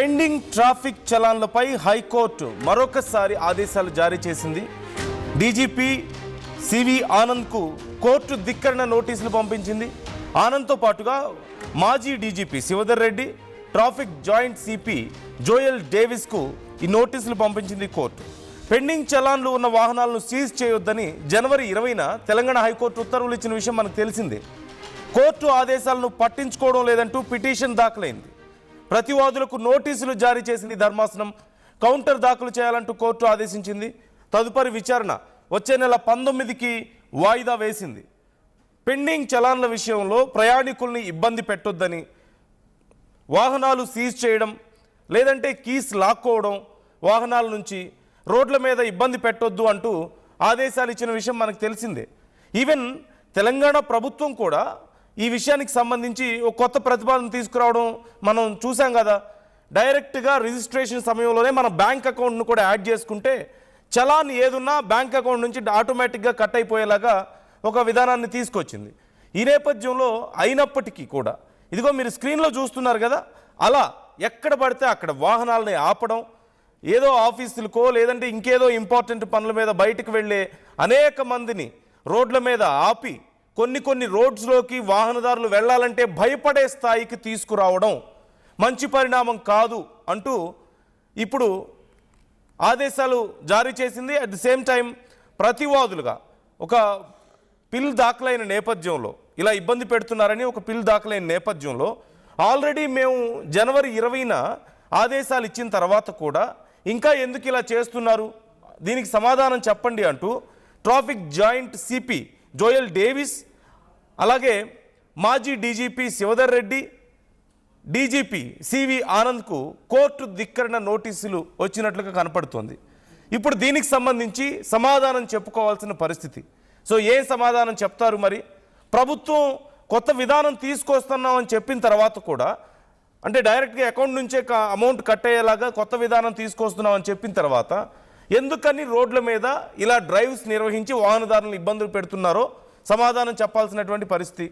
Pending traffic చలాన్లపై high court మరొకసారి ఆదేశాలు జారీ చేసింది. డీజీపీ సివి ఆనంద్కు కోర్టు ధిక్కరణ నోటీసులు పంపించింది. ఆనంద్తో పాటుగా మాజీ DGP Shivadhar Reddy, traffic joint CP Joel డేవిస్కు ఈ నోటీసులు పంపించింది కోర్టు. పెండింగ్ చలాన్లు ఉన్న వాహనాలను సీజ్ చేయొద్దని జనవరి 20న తెలంగాణ హైకోర్టు ఉత్తర్వులు ఇచ్చిన విషయం మనకు తెలిసిందే. కోర్టు ఆదేశాలను పట్టించుకోవడం లేదంటూ పిటిషన్ దాఖలైంది. ప్రతివాదులకు నోటీసులు జారీ చేసింది ధర్మాసనం. కౌంటర్ దాఖలు చేయాలంటూ కోర్టు ఆదేశించింది. తదుపరి విచారణ వచ్చే నెల 19కి వాయిదా వేసింది. పెండింగ్ చలాన్ల విషయంలో ప్రయాణికుల్ని ఇబ్బంది పెట్టొద్దని, వాహనాలు సీజ్ చేయడం లేదంటే కీస్ లాక్కోవడం, వాహనాల నుంచి రోడ్ల మీద ఇబ్బంది పెట్టొద్దు అంటూ ఆదేశాలు ఇచ్చిన విషయం మనకు తెలిసిందే. ఈవెన్ తెలంగాణ ప్రభుత్వం కూడా ఈ విషయానికి సంబంధించి ఒక కొత్త ప్రతిపాదన తీసుకురావడం మనం చూసాం కదా. డైరెక్ట్గా రిజిస్ట్రేషన్ సమయంలోనే మన బ్యాంక్ అకౌంట్ను కూడా యాడ్ చేసుకుంటే చలాన్ ఏదున్నా బ్యాంక్ అకౌంట్ నుంచి ఆటోమేటిక్గా కట్ అయిపోయేలాగా ఒక విధానాన్ని తీసుకొచ్చింది. ఈ నేపథ్యంలో అయినప్పటికీ కూడా ఇదిగో మీరు స్క్రీన్లో చూస్తున్నారు కదా, అలా ఎక్కడ పడితే అక్కడ వాహనాలని ఆపడం, ఏదో ఆఫీసులకో లేదంటే ఇంకేదో ఇంపార్టెంట్ పనుల మీద బయటకు వెళ్ళే అనేక మందిని రోడ్ల మీద ఆపి కొన్ని రోడ్స్లోకి వాహనదారులు వెళ్ళాలంటే భయపడే స్థాయికి తీసుకురావడం మంచి పరిణామం కాదు అంటూ ఇప్పుడు ఆదేశాలు జారీ చేసింది. అట్ ది సేమ్ టైం ప్రతివాదులుగా ఒక పిల్ దాఖలైన నేపథ్యంలో, ఇలా ఇబ్బంది పెడుతున్నారని ఒక పిల్ దాఖలైన నేపథ్యంలో ఆల్రెడీ మేము జనవరి 20న ఆదేశాలు ఇచ్చిన తర్వాత కూడా ఇంకా ఎందుకు ఇలా చేస్తున్నారు, దీనికి సమాధానం చెప్పండి అంటూ traffic joint CP Joel Davis, అలాగే మాజీ DGP Shivadhar Reddy, DGP CV ఆనంద్కు కోర్టు ధిక్కరణ నోటీసులు వచ్చినట్లుగా కనపడుతోంది. ఇప్పుడు దీనికి సంబంధించి సమాధానం చెప్పుకోవాల్సిన పరిస్థితి. సో ఏం సమాధానం చెప్తారు మరి? ప్రభుత్వం కొత్త విధానం తీసుకొస్తున్నామని చెప్పిన తర్వాత కూడా, అంటే డైరెక్ట్గా అకౌంట్ నుంచే అమౌంట్ కట్ అయ్యేలాగా కొత్త విధానం తీసుకొస్తున్నామని చెప్పిన తర్వాత ఎందుకని రోడ్ల మీద ఇలా డ్రైవ్స్ నిర్వహించి వాహనదారులను ఇబ్బందులు పెడుతున్నారో సమాధానం చెప్పాల్సినటువంటి పరిస్థితి.